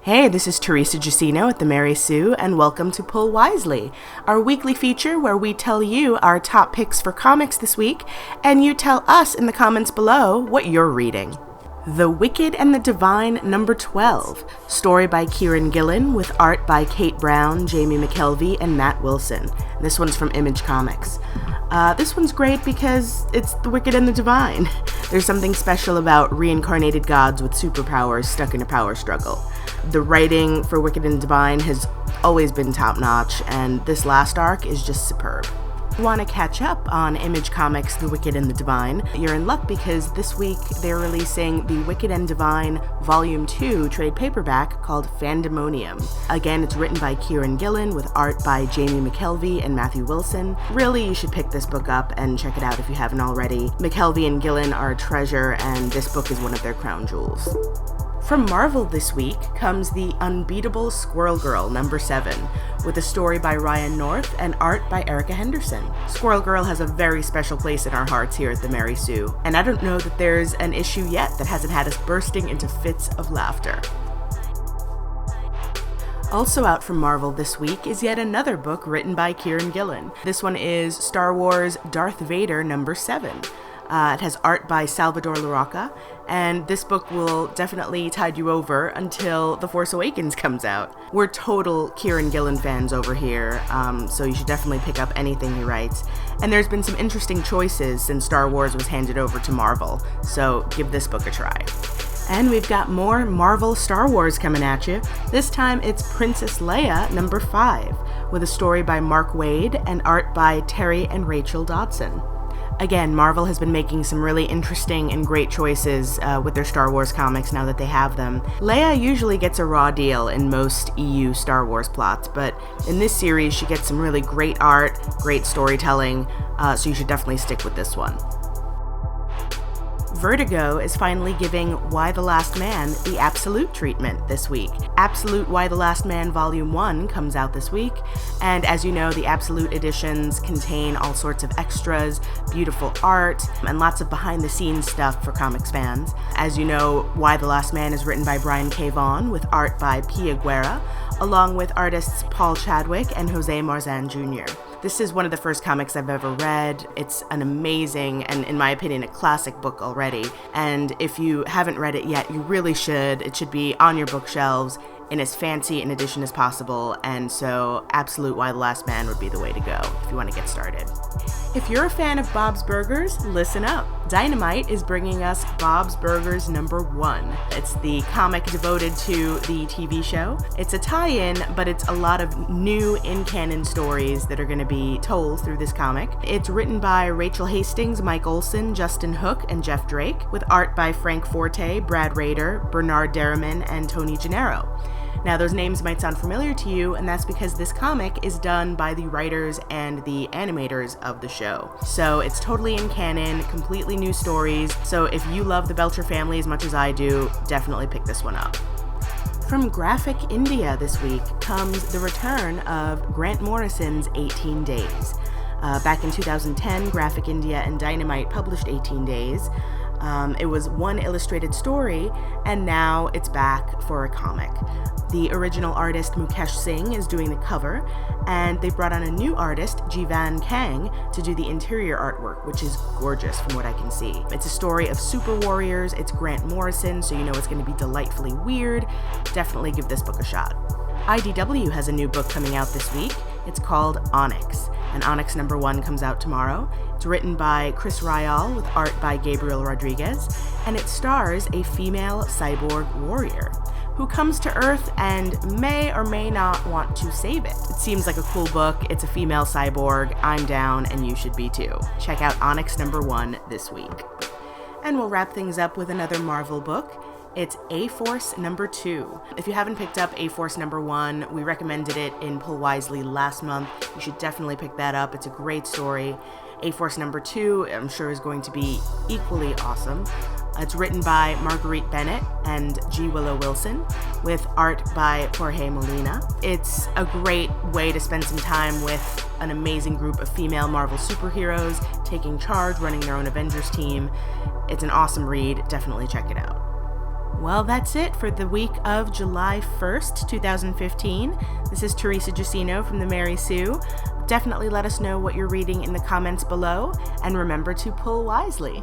Hey, this is Teresa Giacino at the Mary Sue, and welcome to Pull Wisely, our weekly feature where we tell you our top picks for comics this week, and you tell us in the comments below what you're reading. The Wicked and the Divine number 12, story by Kieran Gillen with art by Kate Brown, Jamie McKelvey, and Matt Wilson. This one's from Image Comics. This one's great because it's the Wicked and the Divine. There's something special about reincarnated gods with superpowers stuck in a power struggle. The writing for Wicked and Divine has always been top-notch, and this last arc is just superb. If you want to catch up on Image Comics' The Wicked and the Divine, you're in luck because this week they're releasing the Wicked and Divine Volume 2 trade paperback called Fandemonium. Again, it's written by Kieran Gillen with art by Jamie McKelvey and Matthew Wilson. Really, you should pick this book up and check it out if you haven't already. McKelvey and Gillen are a treasure, and this book is one of their crown jewels. From Marvel this week comes the Unbeatable Squirrel Girl number 7, with a story by Ryan North and art by Erica Henderson. Squirrel Girl has a very special place in our hearts here at the Mary Sue, and I don't know that there's an issue yet that hasn't had us bursting into fits of laughter. Also out from Marvel this week is yet another book written by Kieran Gillen. This one is Star Wars Darth Vader number 7. It has art by Salvador Larroca, and this book will definitely tide you over until The Force Awakens comes out. We're total Kieran Gillen fans over here, so you should definitely pick up anything he writes. And there's been some interesting choices since Star Wars was handed over to Marvel, so give this book a try. And we've got more Marvel Star Wars coming at you. This time it's Princess Leia number 5, with a story by Mark Waid and art by Terry and Rachel Dodson. Again, Marvel has been making some really interesting and great choices with their Star Wars comics now that they have them. Leia usually gets a raw deal in most EU Star Wars plots, but in this series she gets some really great art, great storytelling, so you should definitely stick with this one. Vertigo is finally giving Y the Last Man the Absolute treatment this week. Absolute Y the Last Man Volume 1 comes out this week, and as you know, the Absolute editions contain all sorts of extras, beautiful art, and lots of behind-the-scenes stuff for comics fans. As you know, Y the Last Man is written by Brian K. Vaughan with art by Pia Guerra, along with artists Paul Chadwick and Jose Marzan Jr. This is one of the first comics I've ever read. It's an amazing and, in my opinion, a classic book already. And if you haven't read it yet, you really should. It should be on your bookshelves in as fancy an edition as possible, and so Absolute Y the Last Man would be the way to go if you want to get started. If you're a fan of Bob's Burgers, listen up. Dynamite is bringing us Bob's Burgers number 1. It's the comic devoted to the TV show. It's a tie-in, but it's a lot of new in-canon stories that are going to be told through this comic. It's written by Rachel Hastings, Mike Olson, Justin Hook, and Jeff Drake, with art by Frank Forte, Brad Rader, Bernard Derriman, and Tony Gennaro. Now, those names might sound familiar to you, and that's because this comic is done by the writers and the animators of the show. So it's totally in canon, completely new stories, so if you love the Belcher family as much as I do, definitely pick this one up. From Graphic India this week comes the return of Grant Morrison's 18 Days. Back in 2010, Graphic India and Dynamite published 18 Days. It was one illustrated story, and now it's back for a comic. The original artist Mukesh Singh is doing the cover, and they brought on a new artist, Jivan Kang, to do the interior artwork, which is gorgeous from what I can see. It's a story of super warriors, it's Grant Morrison, so you know it's going to be delightfully weird. Definitely give this book a shot. IDW has a new book coming out this week. It's called Onyx, and Onyx number 1 comes out tomorrow. It's written by Chris Ryall with art by Gabriel Rodriguez, and it stars a female cyborg warrior who comes to Earth and may or may not want to save it. It seems like a cool book. It's a female cyborg. I'm down, and you should be too. Check out Onyx number 1 this week. And we'll wrap things up with another Marvel book. It's A-Force number 2. If you haven't picked up A-Force number 1, we recommended it in Pull Wisely last month. You should definitely pick that up. It's a great story. A-Force number 2, I'm sure, is going to be equally awesome. It's written by Marguerite Bennett and G. Willow Wilson, with art by Jorge Molina. It's a great way to spend some time with an amazing group of female Marvel superheroes taking charge, running their own Avengers team. It's an awesome read. Definitely check it out. Well, that's it for the week of July 1st, 2015. This is Teresa Giacino from the Mary Sue. Definitely let us know what you're reading in the comments below, and remember to pull wisely.